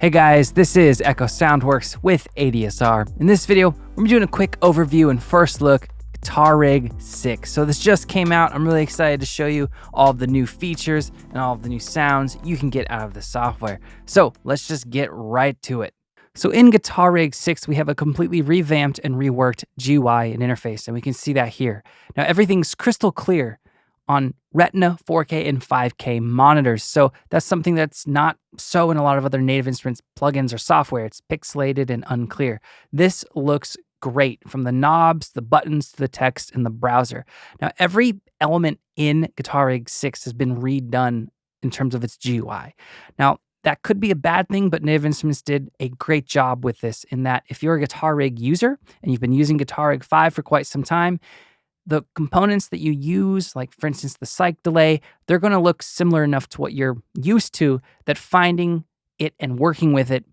Hey guys, this is Echo Soundworks with ADSR. In this video, we're doing a quick overview and first look at Guiar Rig 6. So this just came out. I'm really excited to show you all of the new features and all of the new sounds you can get out of the software. So let's just get right to it. So in Guiar Rig 6, we have a completely revamped and reworked GUI and interface, and we can see that here. Now everything's crystal clear on Retina, 4K, and 5K monitors. So that's something that's not so in a lot of other Native Instruments plugins or software. It's pixelated and unclear. This looks great from the knobs, the buttons, to the text, and the browser. Now, every element in Guiar Rig 6 has been redone in terms of its GUI. Now, that could be a bad thing, but Native Instruments did a great job with this in that if you're a Guiar Rig user and you've been using Guiar Rig 5 for quite some time, the components that you use, like for instance, the cyc delay, they're going to look similar enough to what you're used to that finding it and working with it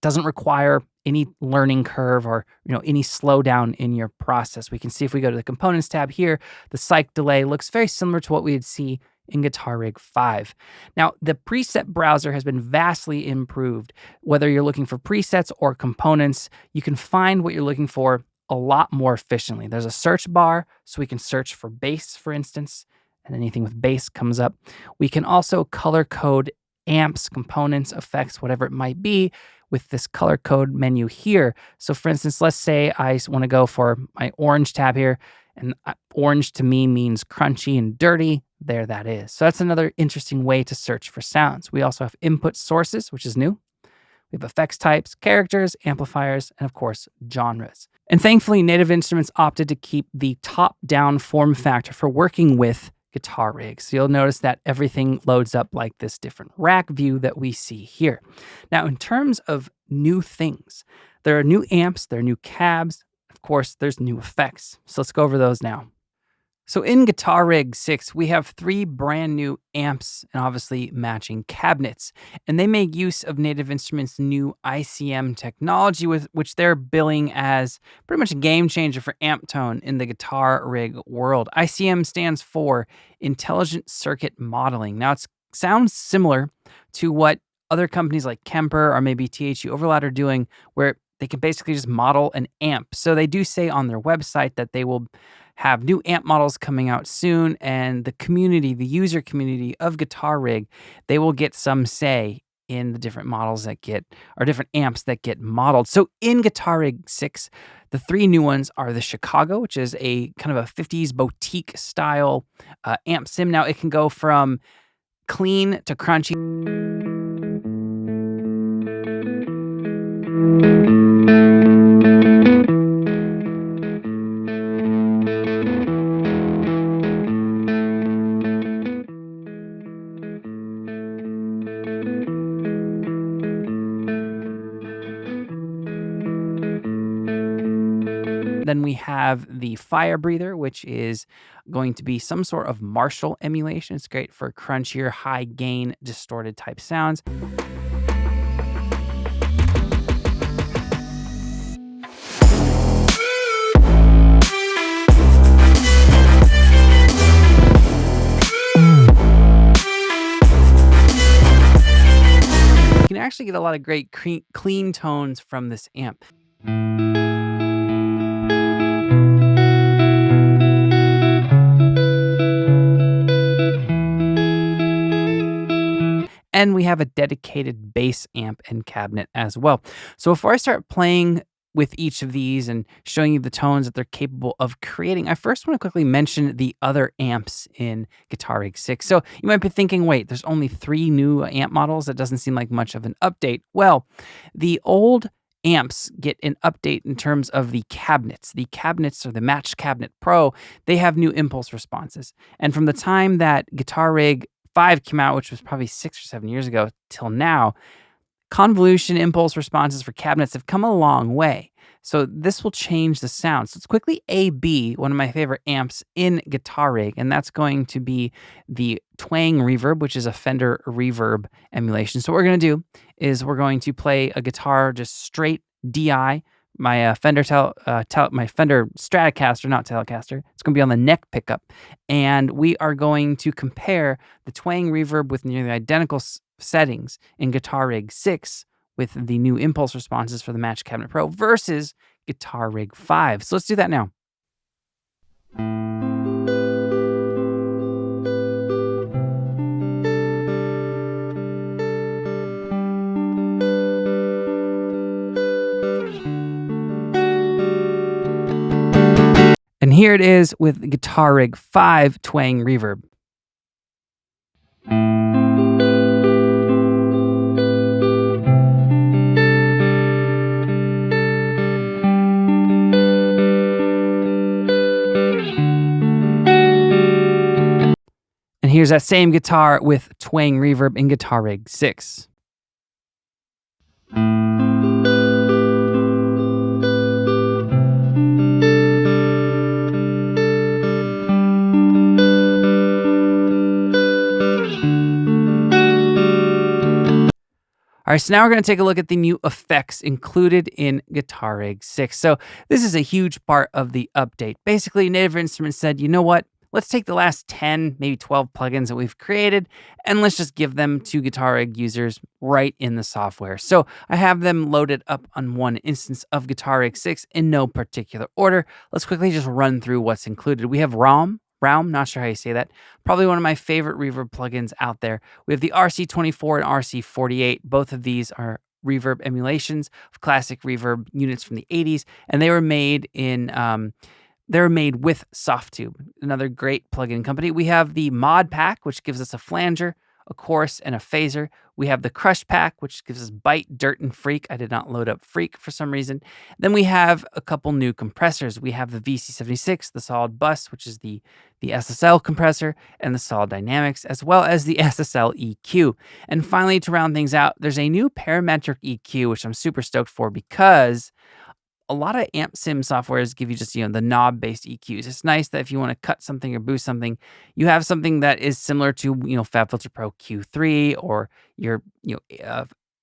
doesn't require any learning curve or any slowdown in your process. We can see if we go to the components tab here, the cyc delay looks very similar to what we'd see in Guiar Rig 5. Now, the preset browser has been vastly improved. Whether you're looking for presets or components, you can find what you're looking for a lot more efficiently. There's a search bar, so we can search for bass, for instance, and anything with bass comes up. We can also color code amps, components, effects, whatever it might be with this color code menu here. So for instance, let's say I want to go for my orange tab here, and orange to me means crunchy and dirty. There that is. So that's another interesting way to search for sounds. We also have input sources, which is new. We have effects types, characters, amplifiers, and of course, genres. And thankfully, Native Instruments opted to keep the top-down form factor for working with Guiar Rig. So you'll notice that everything loads up like this different rack view that we see here. Now, in terms of new things, there are new amps, there are new cabs, of course, there's new effects. So let's go over those now. So in Guiar Rig 6, we have 3 brand new amps and obviously matching cabinets. And they make use of Native Instruments' new ICM technology, with which they're billing as pretty much a game changer for amp tone in the Guiar Rig world. ICM stands for Intelligent Circuit Modeling. Now, it sounds similar to what other companies like Kemper or maybe THU Overloud are doing, where they can basically just model an amp. So they do say on their website that they will have new amp models coming out soon, and the community, the user community of Guiar Rig, they will get some say in the different models that get, or different amps that get modeled. So in Guiar Rig 6, the 3 new ones are the Chicago, which is a kind of a 50s boutique style amp sim. Now it can go from clean to crunchy. Then we have the Fire Breather, which is going to be some sort of Marshall emulation. It's great for crunchier, high gain, distorted type sounds. You can actually get a lot of great clean tones from this amp. And we have a dedicated bass amp and cabinet as well. So before I start playing with each of these and showing you the tones that they're capable of creating, I first want to quickly mention the other amps in Guiar Rig 6. So you might be thinking, wait, there's only 3 new amp models? That doesn't seem like much of an update. Well, the old amps get an update in terms of the cabinets. The cabinets, or the Match Cabinet Pro, they have new impulse responses. And from the time that Guiar Rig 5 came out, which was probably 6 or 7 years ago, till now, convolution impulse responses for cabinets have come a long way. So this will change the sound. So let's quickly AB one of my favorite amps in Guiar Rig, and that's going to be the Twang Reverb, which is a Fender reverb emulation. So what we're going to do is we're going to play a guitar just straight DI, my Fender Stratocaster, not Telecaster. It's going to be on the neck pickup, and we are going to compare the Twang Reverb with nearly identical settings in Guiar Rig 6 with the new impulse responses for the Match Cabinet Pro versus Guitar Rig 5. So let's do that now. And here it is with Guitar Rig 5 twang reverb. And here's that same guitar with twang reverb in Guitar Rig 6. All right, so now we're going to take a look at the new effects included in Guitar Rig 6. So this is a huge part of the update. Basically, Native Instruments said, you know what? Let's take the last 10, maybe 12 plugins that we've created, and let's just give them to Guitar Rig users right in the software. So I have them loaded up on one instance of Guitar Rig 6 in no particular order. Let's quickly just run through what's included. We have ROM, not sure how you say that. Probably one of my favorite reverb plugins out there. We have the RC24 and RC48. Both of these are reverb emulations of classic reverb units from the 80s, and they were made in they're made with Softube, another great plugin company. We have the Mod Pack, which gives us a flanger, a chorus, and a phaser. We have the Crush Pack, which gives us Bite, Dirt, and Freak. I did not load up Freak for some reason. Then we have a couple new compressors. We have the VC76, the Solid Bus, which is the SSL compressor, and the Solid Dynamics, as well as the SSL EQ. And finally, to round things out, there's a new parametric EQ, which I'm super stoked for because a lot of amp sim softwares give you just, the knob based EQs. It's nice that if you want to cut something or boost something, you have something that is similar to, FabFilter Pro Q3 or your,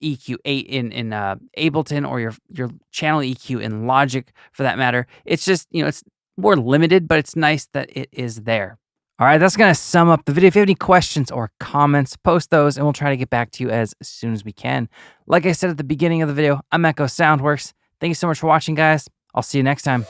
EQ8 in Ableton, or your channel EQ in Logic for that matter. It's just, it's more limited, but it's nice that it is there. All right, that's going to sum up the video. If you have any questions or comments, post those and we'll try to get back to you as soon as we can. Like I said at the beginning of the video, I'm Echo Soundworks. Thank you so much for watching, guys. I'll see you next time.